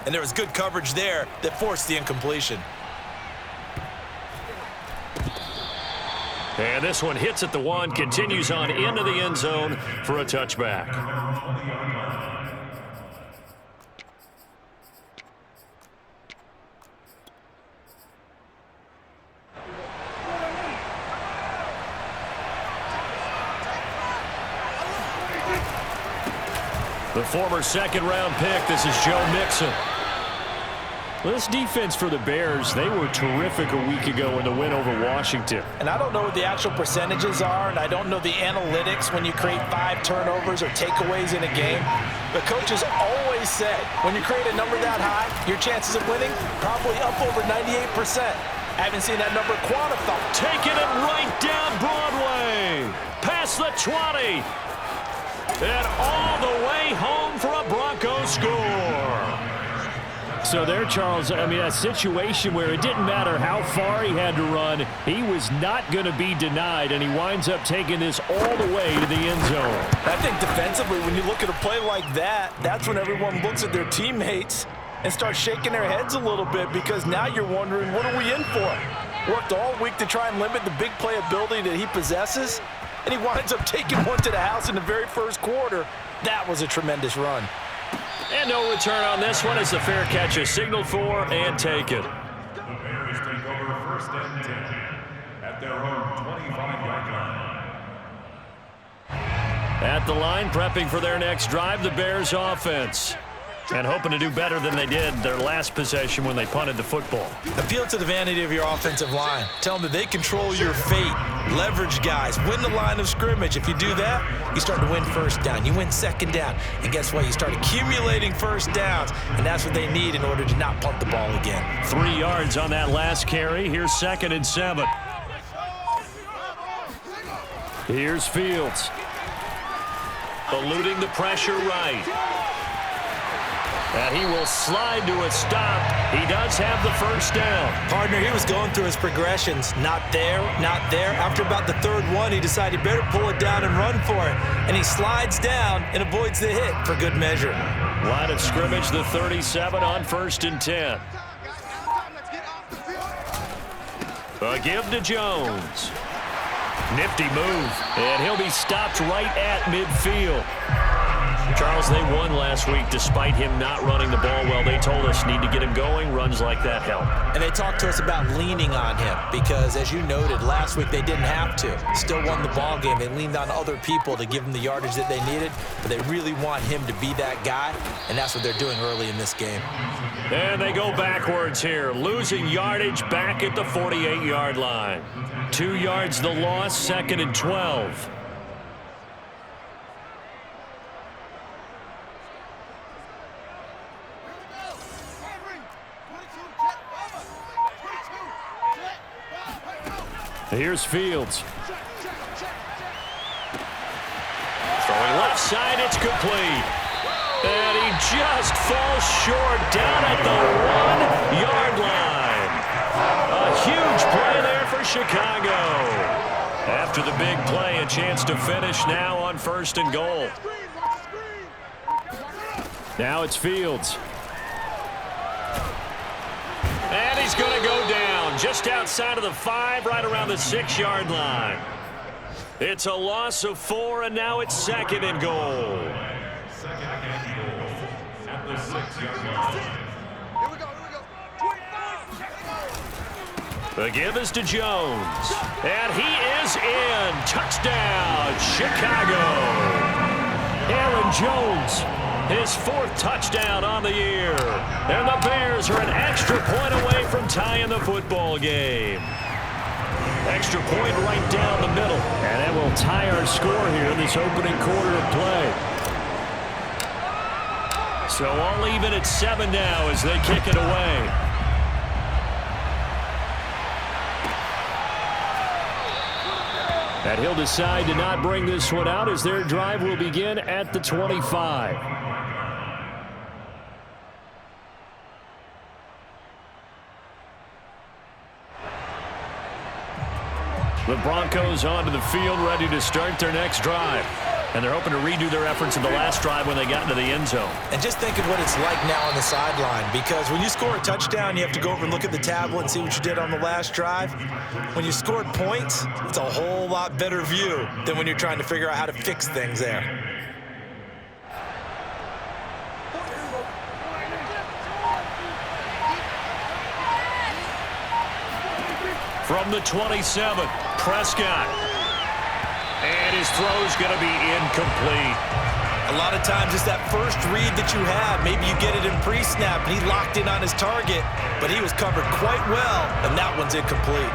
and there was good coverage there that forced the incompletion. And this one hits at the 1, continues on into the end zone for a touchback. The former second-round pick, this is Joe Mixon. Well, this defense for the Bears, they were terrific a week ago in the win over Washington. And I don't know what the actual percentages are, and I don't know the analytics when you create 5 turnovers or takeaways in a game. But coaches always say, when you create a number that high, your chances of winning probably up over 98%. I haven't seen that number quantified. Taking it right down Broadway. Past the 20. And all the way home for a Broncos score. So there, Charles, I mean, a situation where it didn't matter how far he had to run, he was not going to be denied, and he winds up taking this all the way to the end zone. I think defensively, when you look at a play like that, that's when everyone looks at their teammates and starts shaking their heads a little bit, because now you're wondering, what are we in for? Worked all week to try and limit the big play ability that he possesses, and he winds up taking one to the house in the very first quarter. That was a tremendous run. And no return on this one as the fair catch is signaled for and taken. The Bears take over first and 10 at their own 25-yard line. At the line, prepping for their next drive, the Bears offense. And hoping to do better than they did their last possession when they punted the football. Appeal to the vanity of your offensive line. Tell them that they control your fate. Leverage guys. Win the line of scrimmage. If you do that, you start to win first down. You win second down. And guess what? You start accumulating first downs. And that's what they need in order to not punt the ball again. 3 yards on that last carry. Here's 2nd and 7. Here's Fields. Eluding the pressure right. And he will slide to a stop. He does have the first down. Partner, he was going through his progressions. Not there, not there. After about the 3rd one, he decided he better pull it down and run for it. And he slides down and avoids the hit for good measure. Line of scrimmage, the 37 on 1st and 10. A give to Jones. Nifty move. And he'll be stopped right at midfield. Charles, they won last week despite him not running the ball well. They told us need to get him going. Runs like that help. And they talked to us about leaning on him because, as you noted, last week they didn't have to. Still won the ball game. They leaned on other people to give them the yardage that they needed, but they really want him to be that guy, and that's what they're doing early in this game. And they go backwards here, losing yardage back at the 48-yard line. 2 yards the loss, 2nd and 12. Here's Fields. Throwing left side, it's complete. And he just falls short down at the 1-yard line. A huge play there for Chicago. After the big play, a chance to finish now on 1st and goal. Now it's Fields. And he's going to go down just outside of the 5, right around the 6-yard line. It's a loss of 4, and now it's 2nd and goal. 2nd and goal at the 6-yard line. The give is to Jones. And he is in. Touchdown, Chicago. Aaron Jones, his 4th touchdown on the year. And the Bears are an extra point away from tying the football game. Extra point right down the middle. And that will tie our score here in this opening quarter of play. So all even at 7 now as they kick it away. And he'll decide to not bring this one out as their drive will begin at the 25. The Broncos onto the field, ready to start their next drive. And they're hoping to redo their efforts in the last drive when they got into the end zone. And just think of what it's like now on the sideline, because when you score a touchdown, you have to go over and look at the tablet and see what you did on the last drive. When you scored points, it's a whole lot better view than when you're trying to figure out how to fix things there. From the 27, Prescott. And his throw's going to be incomplete. A lot of times it's that first read that you have. Maybe you get it in pre-snap, and he locked in on his target, but he was covered quite well, and that one's incomplete.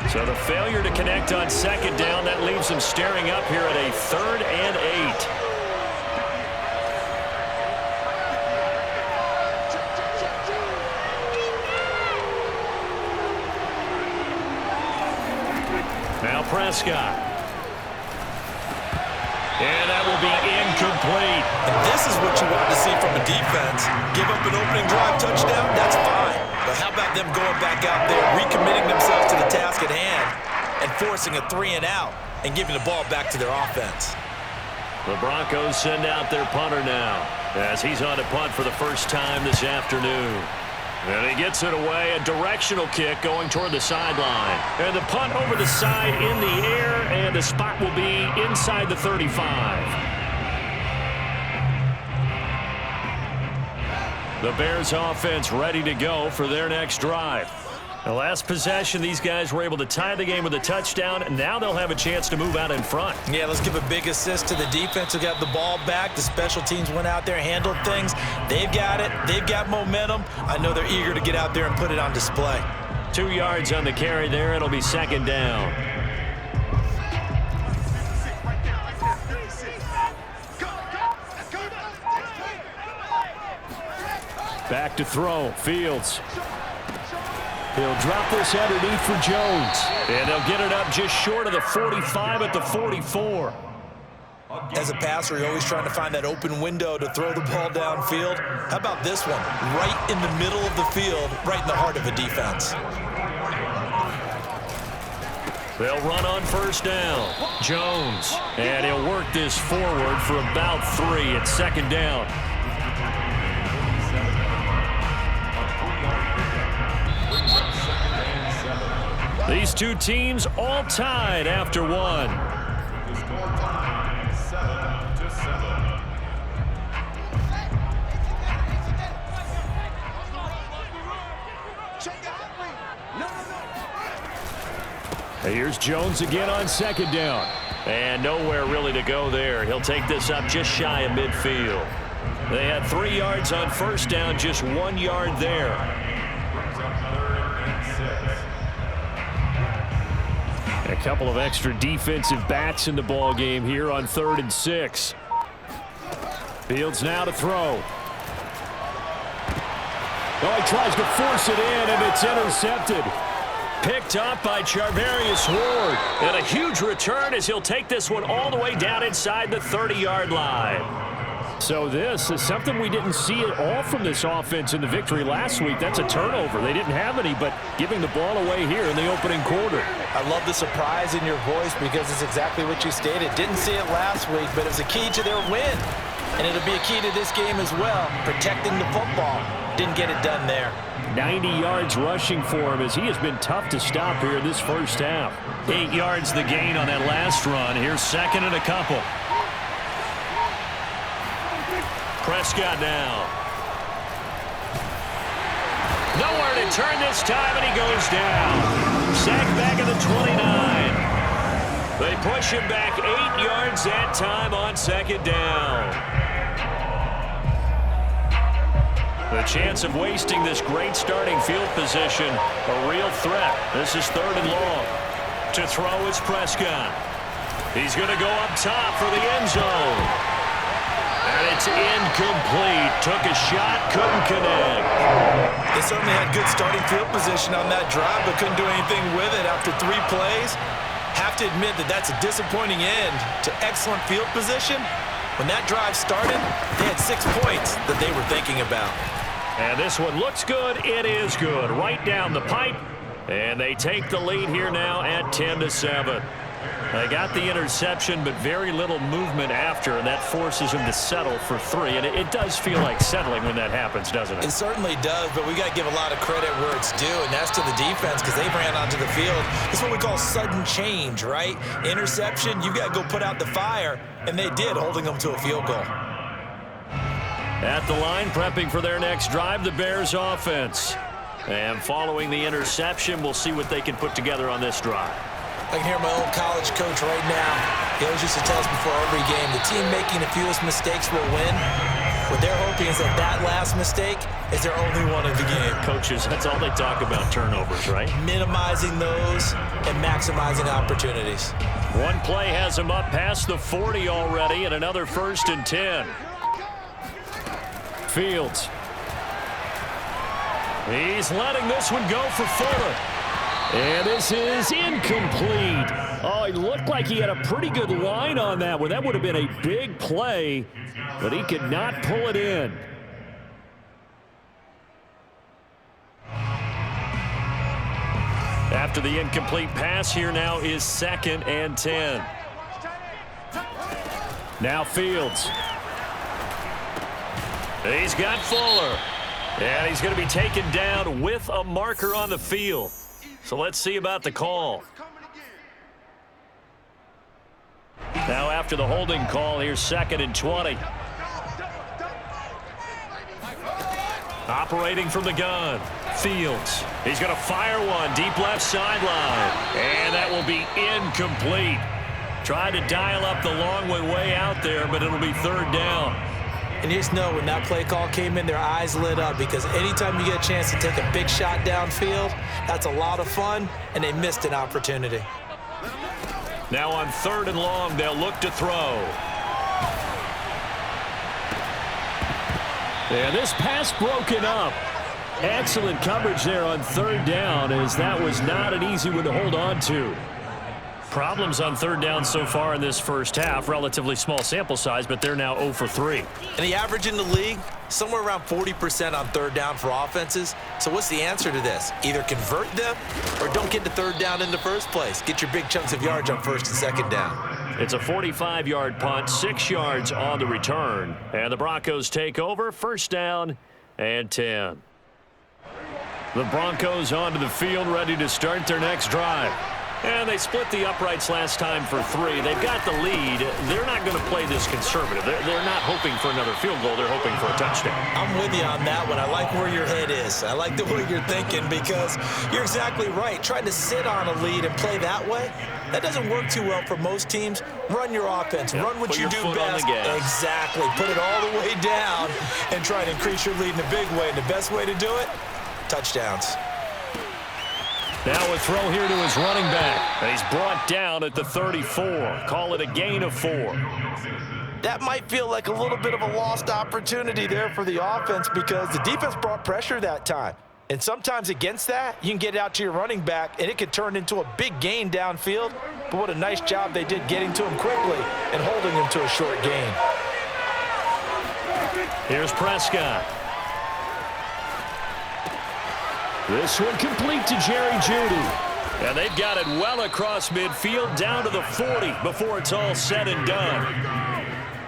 So the failure to connect on second down, that leaves him staring up here at a 3rd and 8. Now Prescott. And that will be incomplete. And this is what you want to see from a defense. Give up an opening drive touchdown, that's fine. But how about them going back out there, recommitting themselves to the task at hand, and forcing a 3-and-out and giving the ball back to their offense? The Broncos send out their punter now, as he's on to punt for the first time this afternoon. And he gets it away, a directional kick going toward the sideline. And the punt over the side in the air, and the spot will be inside the 35. The Bears offense ready to go for their next drive. The last possession, these guys were able to tie the game with a touchdown, and now they'll have a chance to move out in front. Yeah, let's give a big assist to the defense who got the ball back. The special teams went out there, handled things. They've got it. They've got momentum. I know they're eager to get out there and put it on display. 2 yards on the carry there. It'll be second down. Back to throw. Fields. He'll drop this underneath for Jones. And they'll get it up just short of the 45 at the 44. As a passer, you're always trying to find that open window to throw the ball downfield. How about this one? Right in the middle of the field, right in the heart of a defense. They'll run on first down. Jones. And he'll work this forward for about 3 at second down. These two teams all tied after one. The score tied 7-7. Here's Jones again on second down. And nowhere really to go there. He'll take this up just shy of midfield. They had 3 yards on first down, just 1 yard there. Brings up 3rd and 6. A couple of extra defensive backs in the ball game here on 3rd and 6. Fields now to throw. Oh, he tries to force it in, and it's intercepted. Picked up by Charvarius Ward. And a huge return as he'll take this one all the way down inside the 30-yard line. So this is something we didn't see at all from this offense in the victory last week. That's a turnover. They didn't have any, but giving the ball away here in the opening quarter. I love the surprise in your voice because it's exactly what you stated. Didn't see it last week, but it was a key to their win. And it'll be a key to this game as well, protecting the football. Didn't get it done there. 90 yards rushing for him as he has been tough to stop here in this first half. 8 yards the gain on that last run. Here's second and a couple. Prescott now. Nowhere to turn this time, and he goes down. Sacked back at the 29. They push him back 8 yards that time on second down. The chance of wasting this great starting field position, a real threat. This is 3rd and long. To throw is Prescott. He's going to go up top for the end zone. And it's incomplete. Took a shot, couldn't connect. They certainly had good starting field position on that drive, but couldn't do anything with it after 3 plays. Have to admit that that's a disappointing end to excellent field position. When that drive started, they had 6 points that they were thinking about. And this one looks good. It is good. Right down the pipe. And they take the lead here now at 10-7. They got the interception, but very little movement after, and that forces them to settle for 3. And it does feel like settling when that happens, doesn't it? It certainly does, but we got to give a lot of credit where it's due, and that's to the defense because they ran onto the field. It's what we call sudden change, right? Interception, you got to go put out the fire, and they did, holding them to a field goal. At the line, prepping for their next drive, the Bears offense. And following the interception, we'll see what they can put together on this drive. I can hear my old college coach right now. He always used to tell us before every game, the team making the fewest mistakes will win. What they're hoping is that last mistake is their only one of the game. Coaches, that's all they talk about, turnovers, right? Minimizing those and maximizing opportunities. One play has him up past the 40 already, and another 1st and 10. Fields. He's letting this one go for Fuller. And this is incomplete. Oh, it looked like he had a pretty good line on that one. That would have been a big play, but he could not pull it in. After the incomplete pass, here now is 2nd and 10. Now Fields. He's got Fuller. And he's going to be taken down with a marker on the field. So let's see about the call. Now after the holding call, here's 2nd and 20. Operating from the gun, Fields. He's going to fire one deep left sideline. And that will be incomplete. Tried to dial up the long way out there, but it'll be 3rd down. And you just know when that play call came in, their eyes lit up because anytime you get a chance to take a big shot downfield, that's a lot of fun, and they missed an opportunity. Now on 3rd and long, they'll look to throw. And this pass broken up. Excellent coverage there on 3rd down, as that was not an easy one to hold on to. Problems on 3rd down so far in this first half. Relatively small sample size, but they're now 0 for 3. And the average in the league, somewhere around 40% on 3rd down for offenses. So what's the answer to this? Either convert them or don't get to 3rd down in the first place. Get your big chunks of yards on 1st and 2nd down. It's a 45-yard punt, 6 yards on the return. And the Broncos take over, 1st down and 10. The Broncos onto the field, ready to start their next drive. And they split the uprights last time for 3. They've got the lead. They're not going to play this conservative. They're not hoping for another field goal. They're hoping for a touchdown. I'm with you on that one. I like where your head is. I like the way you're thinking because you're exactly right. Trying to sit on a lead and play that way, that doesn't work too well for most teams. Run your offense. Run what you do best. Exactly. Put it all the way down and try to increase your lead in a big way. And the best way to do it, touchdowns. Now a throw here to his running back. And he's brought down at the 34. Call it a gain of 4. That might feel like a little bit of a lost opportunity there for the offense because the defense brought pressure that time. And sometimes against that, you can get out to your running back, and it could turn into a big gain downfield. But what a nice job they did getting to him quickly and holding him to a short gain. Here's Prescott. This one complete to Jerry Jeudy. And they've got it well across midfield down to the 40 before it's all said and done.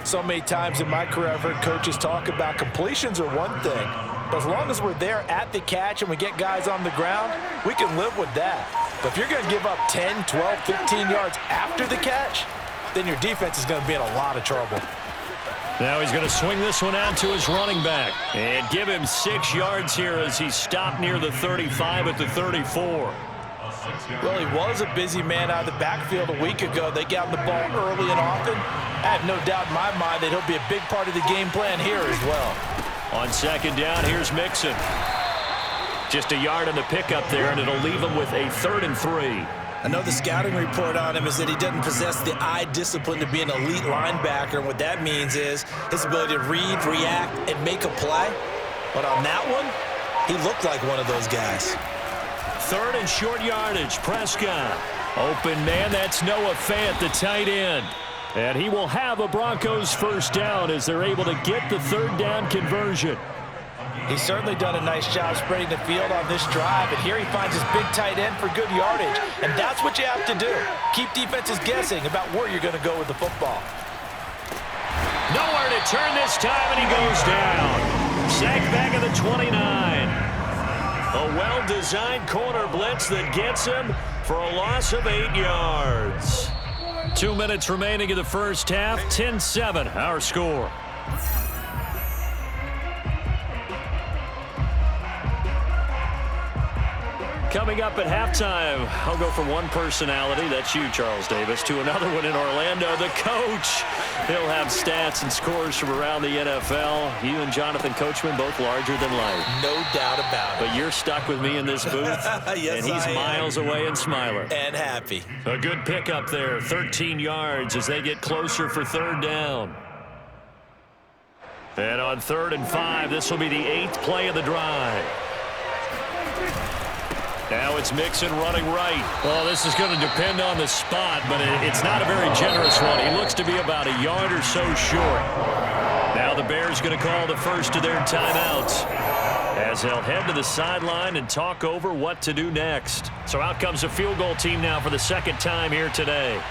So many times in my career, I've heard coaches talk about completions are one thing. But as long as we're there at the catch and we get guys on the ground, we can live with that. But if you're going to give up 10, 12, 15 yards after the catch, then your defense is going to be in a lot of trouble. Now he's going to swing this one out to his running back and give him 6 yards here as he stopped near the 35 at the 34. Well, he was a busy man out of the backfield a week ago. They got the ball early and often. I have no doubt in my mind that he'll be a big part of the game plan here as well. On 2nd down, here's Mixon. Just a yard on the pickup there, and it'll leave him with a 3rd and 3. I know the scouting report on him is that he doesn't possess the eye discipline to be an elite linebacker. And what that means is his ability to read, react, and make a play. But on that one, he looked like one of those guys. 3rd and short yardage, Prescott. Open man, that's Noah Fant, the tight end. And he will have a Broncos 1st down as they're able to get the 3rd down conversion. He's certainly done a nice job spreading the field on this drive, and here he finds his big tight end for good yardage. And that's what you have to do. Keep defenses guessing about where you're going to go with the football. Nowhere to turn this time, and he goes down. Sacked back at the 29. A well-designed corner blitz that gets him for a loss of 8 yards. 2 minutes remaining in the first half. 10-7, our score. Coming up at halftime, I'll go from one personality, that's you, Charles Davis, to another one in Orlando, the coach. He'll have stats and scores from around the NFL. You and Jonathan Coachman, both larger than life. No doubt about it. But you're stuck with me in this booth, yes, and he's miles away and smiling. And happy. A good pickup there, 13 yards as they get closer for third down. And on 3rd and 5, this will be the 8th play of the drive. Now it's Mixon running right. Well, this is going to depend on the spot, but it's not a very generous one. He looks to be about a yard or so short. Now the Bears going to call the first of their timeouts as they'll head to the sideline and talk over what to do next. So out comes the field goal team now for the second time here today.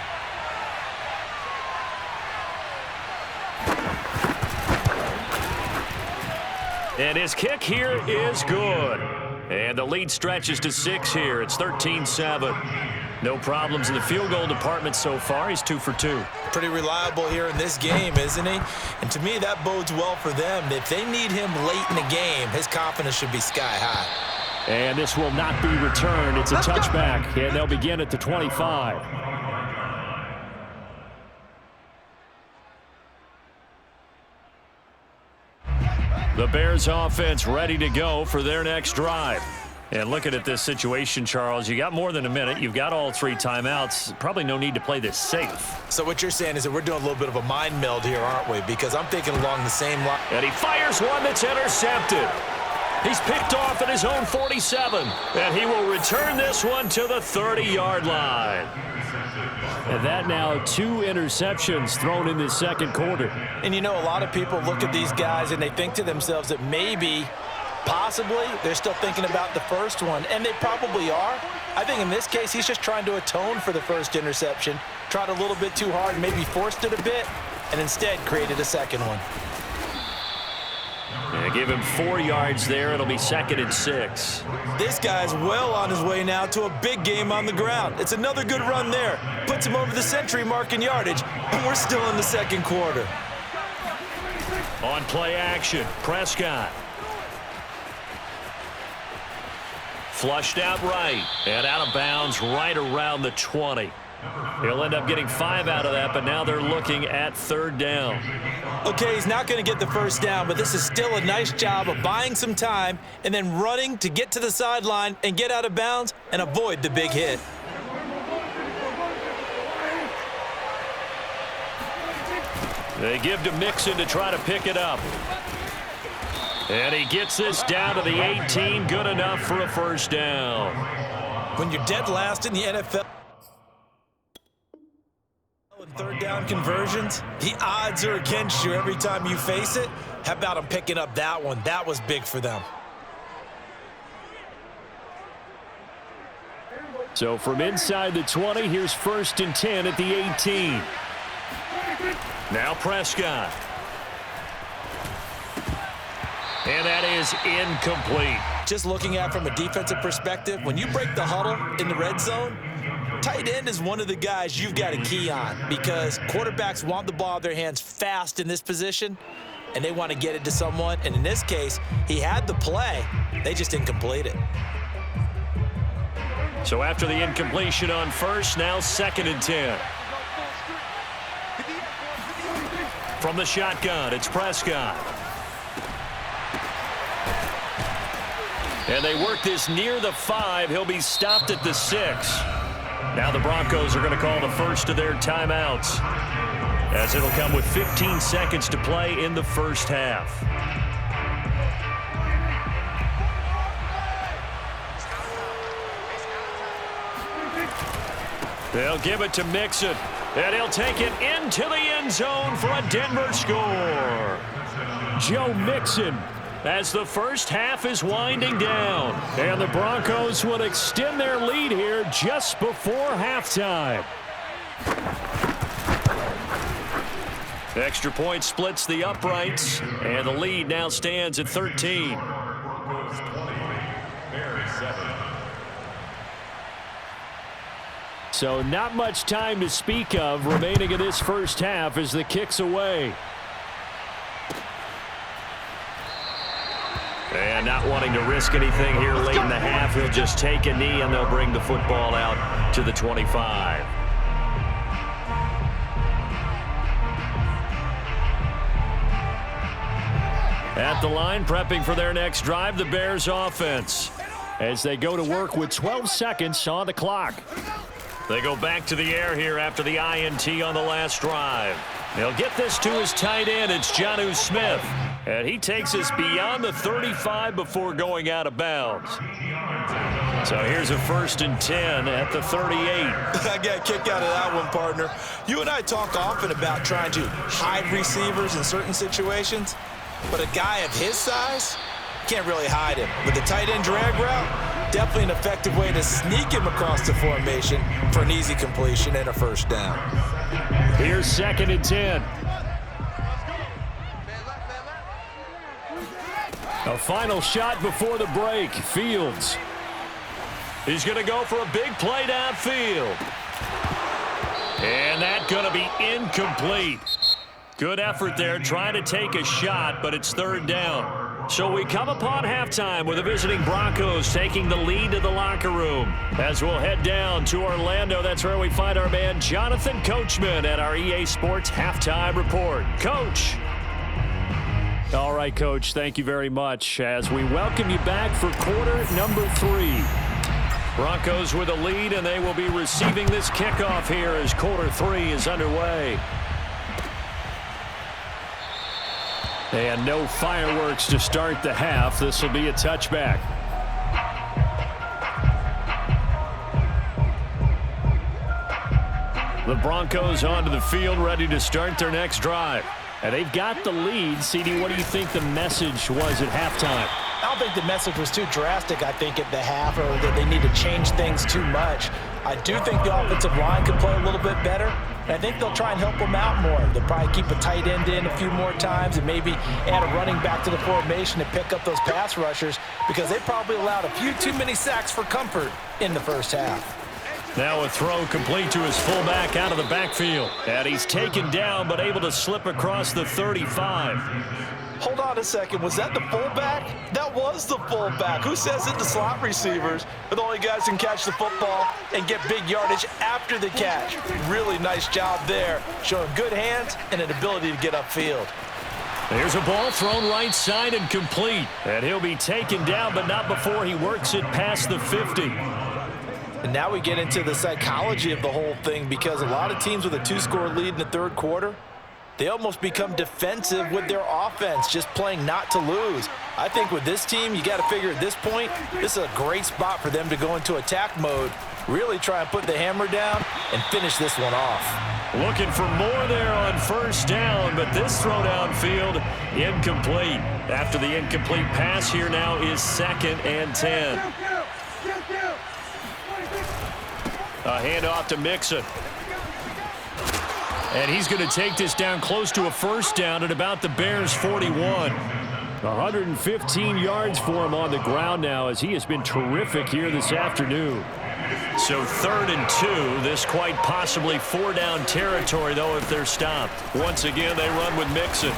And his kick here is good. And the lead stretches to 6 here. It's 13-7. No problems in the field goal department so far. He's 2 for 2. Pretty reliable here in this game, isn't he? And to me, that bodes well for them. If they need him late in the game, his confidence should be sky high. And this will not be returned. It's a touchback, and they'll begin at the 25. The Bears offense ready to go for their next drive. And looking at this situation, Charles, you got more than a minute. You've got all 3 timeouts. Probably no need to play this safe. So what you're saying is that we're doing a little bit of a mind meld here, aren't we? Because I'm thinking along the same line. And he fires one that's intercepted. He's picked off at his own 47. And he will return this one to the 30-yard line. And that now 2 interceptions thrown in this second quarter. And you know, a lot of people look at these guys and they think to themselves that maybe, possibly, they're still thinking about the first one. And they probably are. I think in this case, he's just trying to atone for the first interception. Tried a little bit too hard, maybe forced it a bit, and instead created a second one. Yeah, give him 4 yards there. It'll be 2nd and 6. This guy's well on his way now to a big game on the ground. It's another good run there. Puts him over the century mark in yardage, and we're still in the second quarter. On play action, Prescott. Flushed out right and out of bounds right around the 20. He'll end up getting 5 out of that, but now they're looking at 3rd down. Okay, he's not going to get the first down, but this is still a nice job of buying some time and then running to get to the sideline and get out of bounds and avoid the big hit. They give to Mixon to try to pick it up. And he gets this down to the 18, good enough for a first down. When you're dead last in the NFL, 3rd down conversions, the odds are against you every time you face it. How about him picking up that one? That was big for them. So from inside the 20, here's 1st and 10 at the 18. Now Prescott. And that is incomplete. Just looking at from a defensive perspective, when you break the huddle in the red zone, tight end is one of the guys you've got to key on because quarterbacks want the ball in their hands fast in this position, and they want to get it to someone. And in this case, he had the play. They just didn't complete it. So after the incompletion on 1st, now 2nd and 10. From the shotgun, it's Prescott. And they work this near the 5. He'll be stopped at the 6. Now the Broncos are going to call the first of their timeouts, as it'll come with 15 seconds to play in the first half. They'll give it to Mixon, and he'll take it into the end zone for a Denver score. Joe Mixon as the first half is winding down. And the Broncos will extend their lead here just before halftime. Extra point splits the uprights, and the lead now stands at 13. Broncos 20, Bears 7. So not much time to speak of remaining in this first half as the kick's away. And not wanting to risk anything here late in the half, he'll just take a knee and they'll bring the football out to the 25. At the line, prepping for their next drive, the Bears offense, as they go to work with 12 seconds on the clock. They go back to the air here after the INT on the last drive. They'll get this to his tight end. It's Jonnu Smith. And he takes us beyond the 35 before going out of bounds. So here's a 1st and 10 at the 38. I got a kick out of that one, partner. You and I talk often about trying to hide receivers in certain situations. But a guy of his size, can't really hide him. But the tight end drag route, definitely an effective way to sneak him across the formation for an easy completion and a first down. Here's 2nd and 10. A final shot before the break. Fields. He's going to go for a big play downfield. And that's going to be incomplete. Good effort there trying to take a shot, but it's 3rd down. So we come upon halftime with the visiting Broncos taking the lead to the locker room. As we'll head down to Orlando, that's where we find our man Jonathan Coachman at our EA Sports Halftime Report. Coach. All right, Coach, thank you very much as we welcome you back for quarter number 3. Broncos with a lead, and they will be receiving this kickoff here as quarter 3 is underway. And no fireworks to start the half. This will be a touchback. The Broncos onto the field, ready to start their next drive. And they've got the lead. CD, what do you think the message was at halftime? I don't think the message was too drastic, I think, at the half, or that they need to change things too much. I do think the offensive line could play a little bit better, and I think they'll try and help them out more. They'll probably keep a tight end in a few more times and maybe add a running back to the formation to pick up those pass rushers because they probably allowed a few too many sacks for comfort in the first half. Now a throw complete to his fullback out of the backfield. And he's taken down but able to slip across the 35. Hold on a second. Was that the fullback? That was the fullback. Who says that the slot receivers are the only guys who can catch the football and get big yardage after the catch? Really nice job there, showing good hands and an ability to get upfield. There's a ball thrown right side and complete. And he'll be taken down, but not before he works it past the 50. And now we get into the psychology of the whole thing because a lot of teams with a 2-score lead in the third quarter, they almost become defensive with their offense, just playing not to lose. I think with this team, you got to figure at this point, this is a great spot for them to go into attack mode, really try and put the hammer down and finish this one off. Looking for more there on first down, but this throw downfield incomplete. After the incomplete pass, here now is 2nd and 10. A handoff to Mixon. And he's going to take this down close to a first down at about the Bears' 41. 115 yards for him on the ground now as he has been terrific here this afternoon. So 3rd and 2. This quite possibly 4-down territory, though, if they're stopped. Once again, they run with Mixon.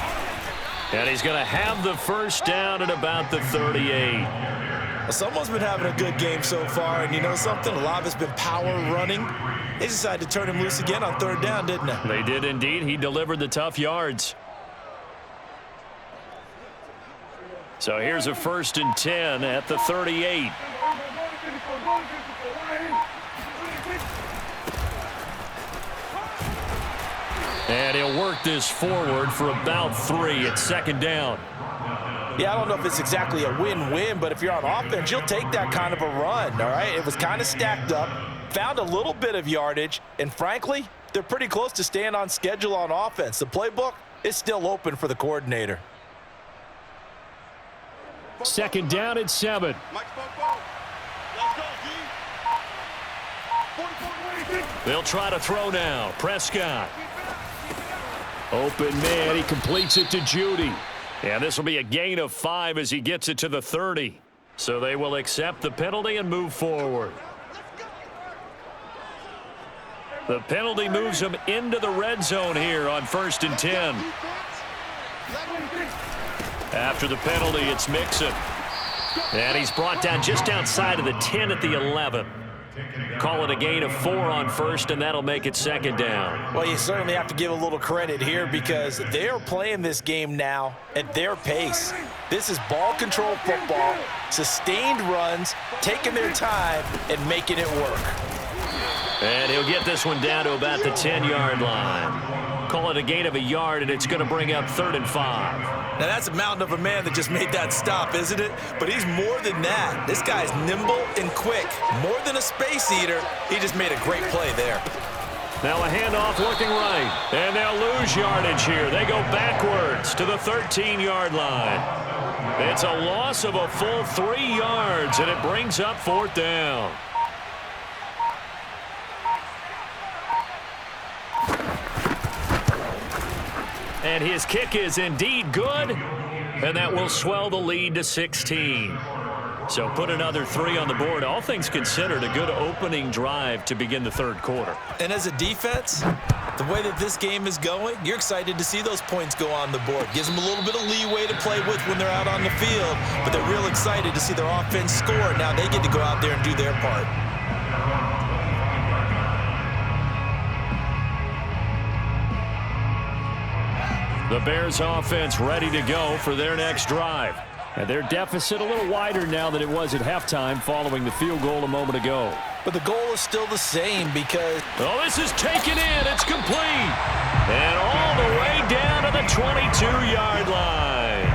And he's going to have the first down at about the 38. Someone's been having a good game so far, and you know something? A lot of it's been power running. They decided to turn him loose again on 3rd down, didn't they? They did indeed. He delivered the tough yards. So here's a 1st and 10 at the 38. And he'll work this forward for about 3 at 2nd down. Yeah, I don't know if it's exactly a win-win, but if you're on offense, you'll take that kind of a run, all right? It was kind of stacked up, found a little bit of yardage, and frankly, they're pretty close to staying on schedule on offense. The playbook is still open for the coordinator. Second down and 7. They'll try to throw now. Prescott. Open man. He completes it to Judy. And this will be a gain of 5 as he gets it to the 30. So they will accept the penalty and move forward. The penalty moves them into the red zone here on 1st and 10. After the penalty, it's Mixon. And he's brought down just outside of the 10 at the 11. Call it a gain of 4 on 1st, and that'll make it 2nd down. Well, you certainly have to give a little credit here because they are playing this game now at their pace. This is ball control football, sustained runs, taking their time, and making it work. And he'll get this one down to about the 10-yard line. Call it a gain of a yard, and it's going to bring up 3rd and 5. Now, that's a mountain of a man that just made that stop, isn't it? But he's more than that. This guy's nimble and quick. More than a space eater, he just made a great play there. Now a handoff looking right. And they'll lose yardage here. They go backwards to the 13-yard line. It's a loss of a full 3 yards, and it brings up 4th down. And his kick is indeed good, and that will swell the lead to 16. So put another 3 on the board. All things considered, a good opening drive to begin the 3rd quarter. And as a defense, the way that this game is going, you're excited to see those points go on the board. Gives them a little bit of leeway to play with when they're out on the field, but they're real excited to see their offense score. Now they get to go out there and do their part. The Bears offense ready to go for their next drive. And their deficit a little wider now than it was at halftime following the field goal a moment ago. But the goal is still the same because... Oh, this is taken in. It's complete. And all the way down to the 22-yard line.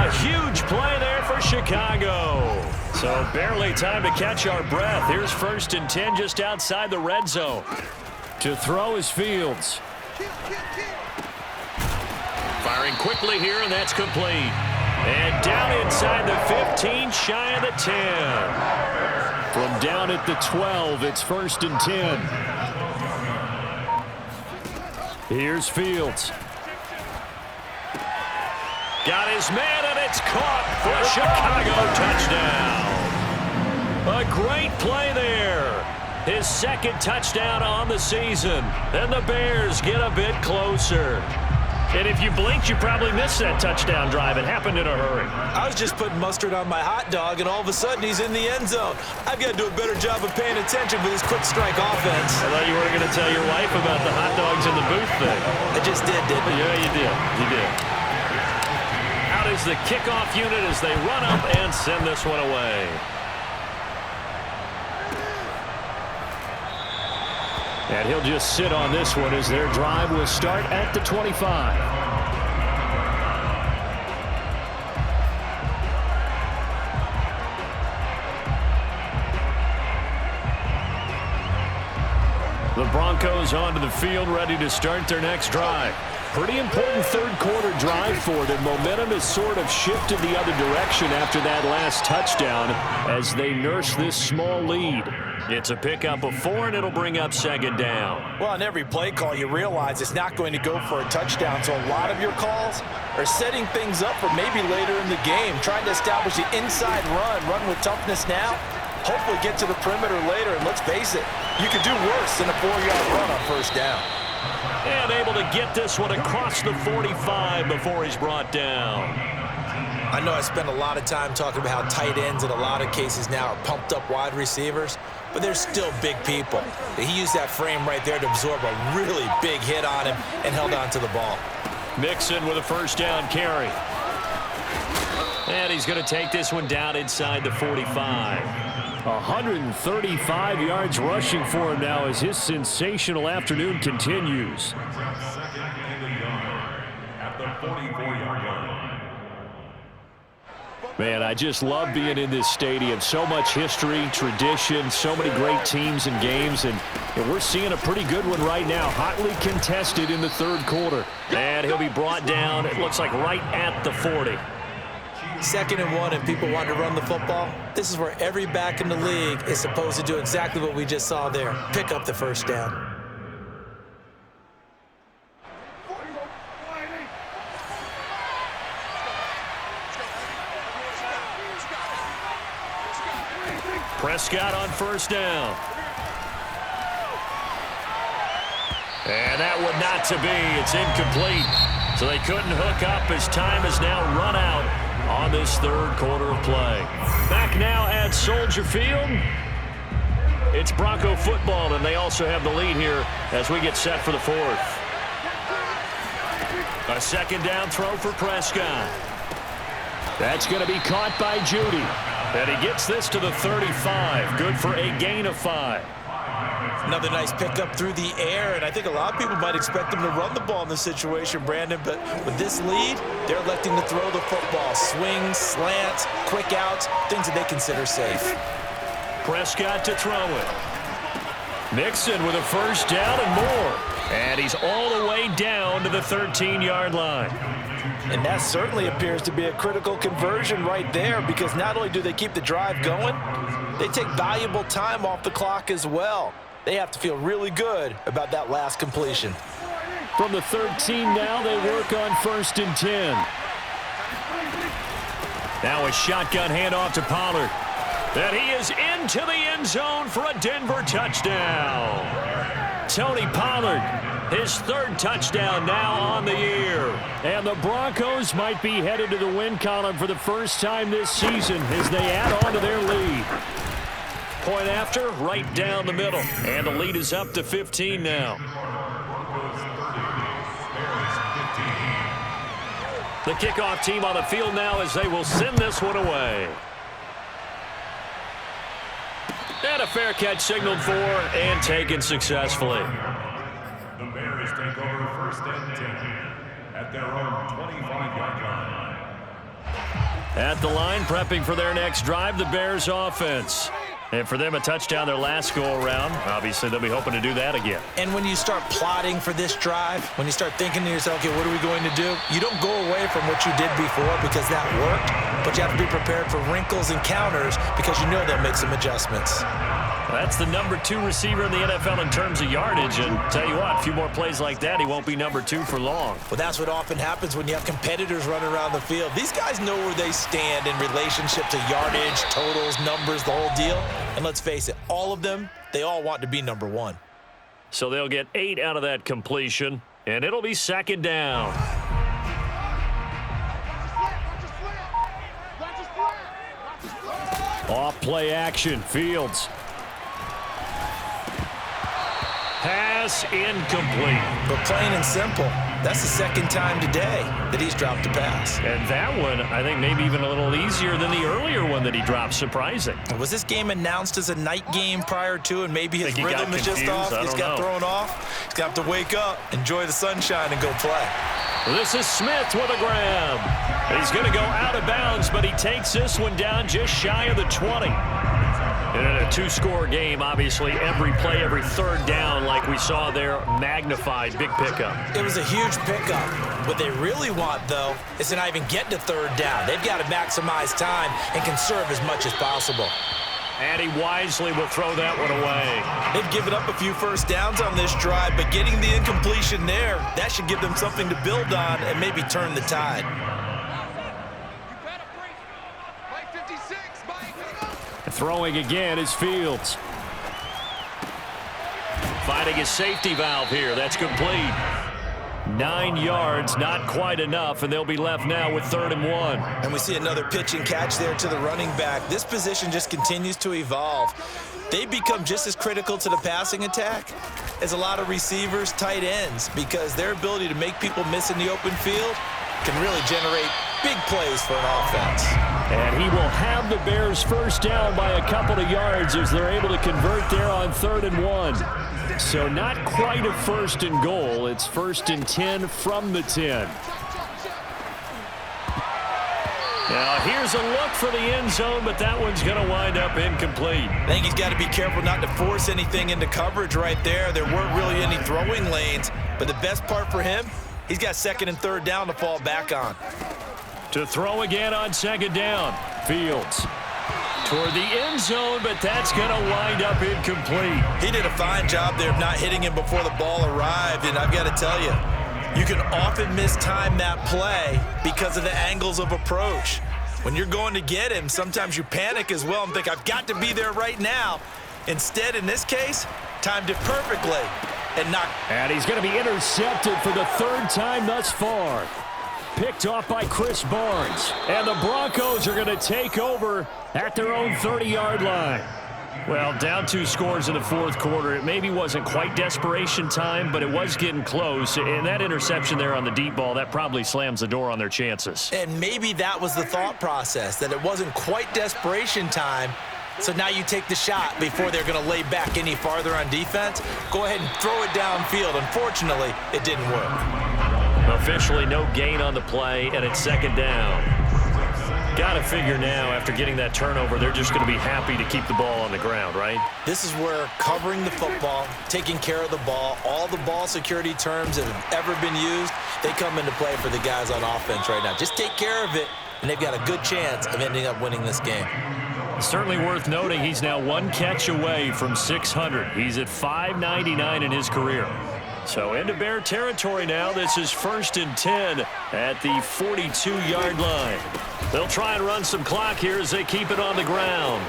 A huge play there for Chicago. So barely time to catch our breath. Here's 1st and 10 just outside the red zone. To throw is Fields. Firing quickly here, and that's complete. And down inside the 15, shy of the 10. From down at the 12, it's 1st and 10. Here's Fields. Got his man, and it's caught for a Chicago touchdown. A great play there. His 2nd touchdown on the season. And the Bears get a bit closer. And if you blinked, you probably missed that touchdown drive. It happened in a hurry. I was just putting mustard on my hot dog, and all of a sudden he's in the end zone. I've got to do a better job of paying attention with this quick strike offense. I thought you were going to tell your wife about the hot dogs in the booth thing. I just did, didn't I? Yeah, you did. You did. Out is the kickoff unit as they run up and send this one away. And he'll just sit on this one as their drive will start at the 25. The Broncos onto the field ready to start their next drive. Pretty important 3rd quarter drive for them. Momentum has sort of shifted the other direction after that last touchdown as they nurse this small lead. It's a pickup of 4, and it'll bring up 2nd down. Well, on every play call, you realize it's not going to go for a touchdown, so a lot of your calls are setting things up for maybe later in the game, trying to establish the inside run with toughness now, hopefully get to the perimeter later, and let's face it, you could do worse than a 4-yard run on 1st down. And able to get this one across the 45 before he's brought down. I know I spend a lot of time talking about how tight ends in a lot of cases now are pumped up wide receivers, but they're still big people. He used that frame right there to absorb a really big hit on him and held on to the ball. Mixon with a 1st down carry. And he's going to take this one down inside the 45. 135 yards rushing for him now as his sensational afternoon continues. At the 44-yard line. Man, I just love being in this stadium. So much history, tradition, so many great teams and games, and we're seeing a pretty good one right now. Hotly contested in the 3rd quarter. And he'll be brought down, it looks like right at the 40. 2nd and 1 and people want to run the football. This is where every back in the league is supposed to do exactly what we just saw there. Pick up the first down. Prescott on first down. And that would not to be. It's incomplete. So they couldn't hook up as time has now run out on this third quarter of play. Back now at Soldier Field. It's Bronco football, and they also have the lead here as we get set for the fourth. A 2nd down throw for Prescott. That's going to be caught by Judy. And he gets this to the 35. Good for a gain of 5. Another nice pickup through the air, and I think a lot of people might expect him to run the ball in this situation, Brandon, but with this lead, they're electing to throw the football. Swings, slants, quick outs, things that they consider safe. Prescott to throw it. Mixon with a first down and more. And he's all the way down to the 13-yard line. And that certainly appears to be a critical conversion right there, because not only do they keep the drive going, they take valuable time off the clock as well. They have to feel really good about that last completion. From the 13 now, they work on 1st and 10. Now a shotgun handoff to Pollard. And he is into the end zone for a Denver touchdown. Tony Pollard, his 3rd touchdown now on the year. And the Broncos might be headed to the win column for the first time this season as they add on to their lead. Point after, right down the middle. And the lead is up to 15 now. The kickoff team on the field now as they will send this one away. And a fair catch signaled for and taken successfully. The Bears take over 1st and 10 at their own 25-yard line. At the line, prepping for their next drive, the Bears offense. And for them, a touchdown their last go-around. Obviously, they'll be hoping to do that again. And when you start plotting for this drive, when you start thinking to yourself, okay, what are we going to do? You don't go away from what you did before because that worked, but you have to be prepared for wrinkles and counters because you know they'll make some adjustments. That's the number 2 receiver in the NFL in terms of yardage. And tell you what, a few more plays like that, he won't be number 2 for long. Well, that's what often happens when you have competitors running around the field. These guys know where they stand in relationship to yardage, totals, numbers, the whole deal. And let's face it, all of them, they all want to be number 1. So they'll get 8 out of that completion, and it'll be 2nd down. Off play action, Fields. Pass incomplete. But plain and simple, that's the 2nd time today that he's dropped a pass. And that one, I think, maybe even a little easier than the earlier one that he dropped. Surprising. Was this game announced as a night game prior to, and maybe his rhythm is just off? He's got thrown off. He's got to wake up, enjoy the sunshine, and go play. This is Smith with a grab. He's going to go out of bounds, but he takes this one down just shy of the 20. And in a 2-score game, obviously, every play, every 3rd down, like we saw there, magnified, big pickup. It was a huge pickup. What they really want, though, is to not even get to 3rd down. They've got to maximize time and conserve as much as possible. And he wisely will throw that one away. They've given up a few 1st downs on this drive, but getting the incompletion there, that should give them something to build on and maybe turn the tide. Throwing again is Fields. Finding his safety valve here. That's complete. 9 yards, not quite enough, and they'll be left now with 3rd and 1. And we see another pitch and catch there to the running back. This position just continues to evolve. They become just as critical to the passing attack as a lot of receivers, tight ends, because their ability to make people miss in the open field can really generate big plays for an offense. And he will have the Bears first down by a couple of yards as they're able to convert there on 3rd and 1. So not quite a 1st and goal. It's 1st and 10 from the 10. Now here's a look for the end zone, but that one's going to wind up incomplete. I think he's got to be careful not to force anything into coverage right there. There weren't really any throwing lanes, but the best part for him, he's got 2nd and 3rd down to fall back on. To throw again on second down. Fields toward the end zone, but that's going to wind up incomplete. He did a fine job there of not hitting him before the ball arrived, and I've got to tell you, you can often mistime that play because of the angles of approach. When you're going to get him, sometimes you panic as well and think, I've got to be there right now. Instead, in this case, timed it perfectly and knocked. And he's going to be intercepted for the third time thus far. Picked off by Chris Barnes. And the Broncos are going to take over at their own 30-yard line. Well, down 2 scores in the fourth quarter. It maybe wasn't quite desperation time, but it was getting close. And that interception there on the deep ball, that probably slams the door on their chances. And maybe that was the thought process, that it wasn't quite desperation time. So now you take the shot before they're going to lay back any farther on defense. Go ahead and throw it downfield. Unfortunately, it didn't work. Officially no gain on the play, and it's second down. Got to figure now, after getting that turnover, they're just going to be happy to keep the ball on the ground, right? This is where covering the football, taking care of the ball, all the ball security terms that have ever been used, they come into play for the guys on offense right now. Just take care of it, and they've got a good chance of ending up winning this game. Certainly worth noting, he's now 1 catch away from 600. He's at 599 in his career. So into Bear territory now. This is 1st and 10 at the 42-yard line. They'll try and run some clock here as they keep it on the ground.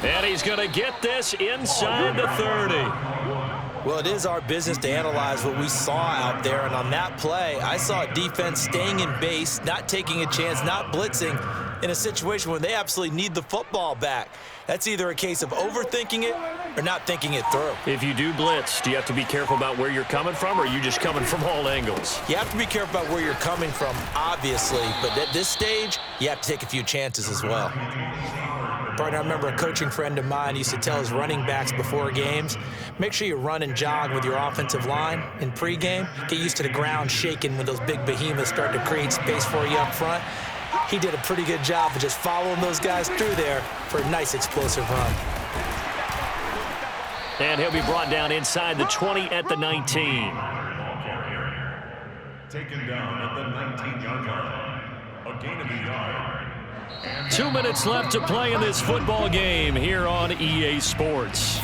And he's going to get this inside the 30. Well, it is our business to analyze what we saw out there, and on that play, I saw a defense staying in base, not taking a chance, not blitzing, in a situation where they absolutely need the football back. That's either a case of overthinking it or not thinking it through. If you do blitz, do you have to be careful about where you're coming from, or are you just coming from all angles? You have to be careful about where you're coming from, obviously, but at this stage, you have to take a few chances as well. Partner, I remember a coaching friend of mine used to tell his running backs before games, make sure you run and jog with your offensive line in pregame. Get used to the ground shaking when those big behemoths start to create space for you up front. He did a pretty good job of just following those guys through there for a nice explosive run. And he'll be brought down inside the 20 at the 19. Taken down at the 19-yard line. A gain of a yard. 2 minutes left to play in this football game here on EA Sports.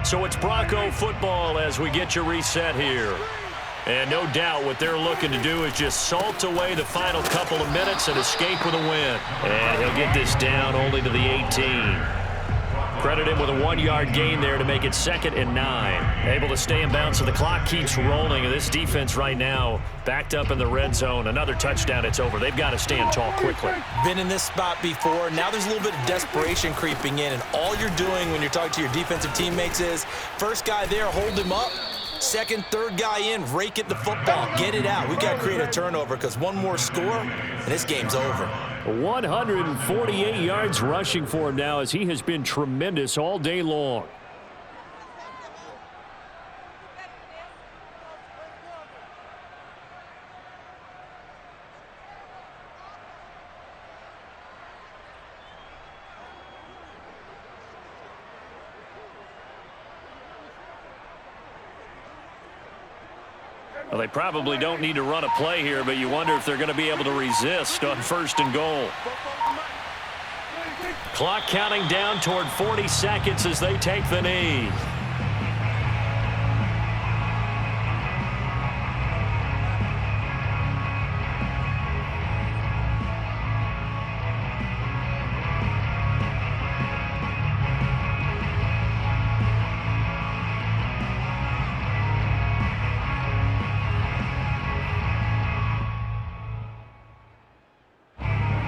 So it's Bronco football as we get you reset here. And no doubt what they're looking to do is just salt away the final couple of minutes and escape with a win. And he'll get this down only to the 18. Credit him with a 1-yard gain there to make it 2nd and 9. Able to stay in bounds, so the clock keeps rolling. And this defense right now backed up in the red zone. Another touchdown, it's over. They've got to stand tall quickly. Been in this spot before. Now there's a little bit of desperation creeping in. And all you're doing when you're talking to your defensive teammates is, first guy there, hold him up. Second, third guy in, rake at the football. Get it out. We've got to create a turnover because one more score, and this game's over. 148 yards rushing for him now as he has been tremendous all day long. Well, they probably don't need to run a play here, but you wonder if they're going to be able to resist on 1st and goal. Clock counting down toward 40 seconds as they take the knee.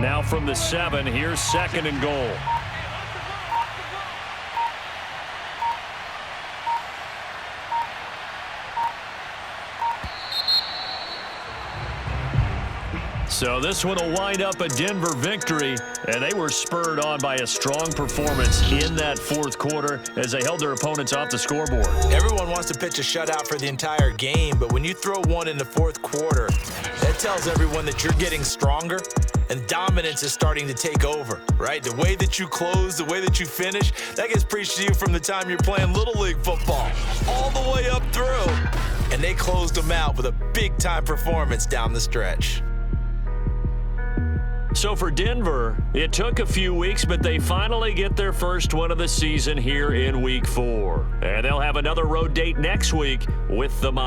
Now from the 7, here's 2nd and goal. So this one will wind up a Denver victory, and they were spurred on by a strong performance in that fourth quarter as they held their opponents off the scoreboard. Everyone wants to pitch a shutout for the entire game, but when you throw one in the fourth quarter, that tells everyone that you're getting stronger and dominance is starting to take over, right? The way that you close, the way that you finish, that gets preached to you from the time you're playing Little League football all the way up through. And they closed them out with a big-time performance down the stretch. So for Denver, it took a few weeks, but they finally get their first win of the season here in Week 4. And they'll have another road date next week with the Miami.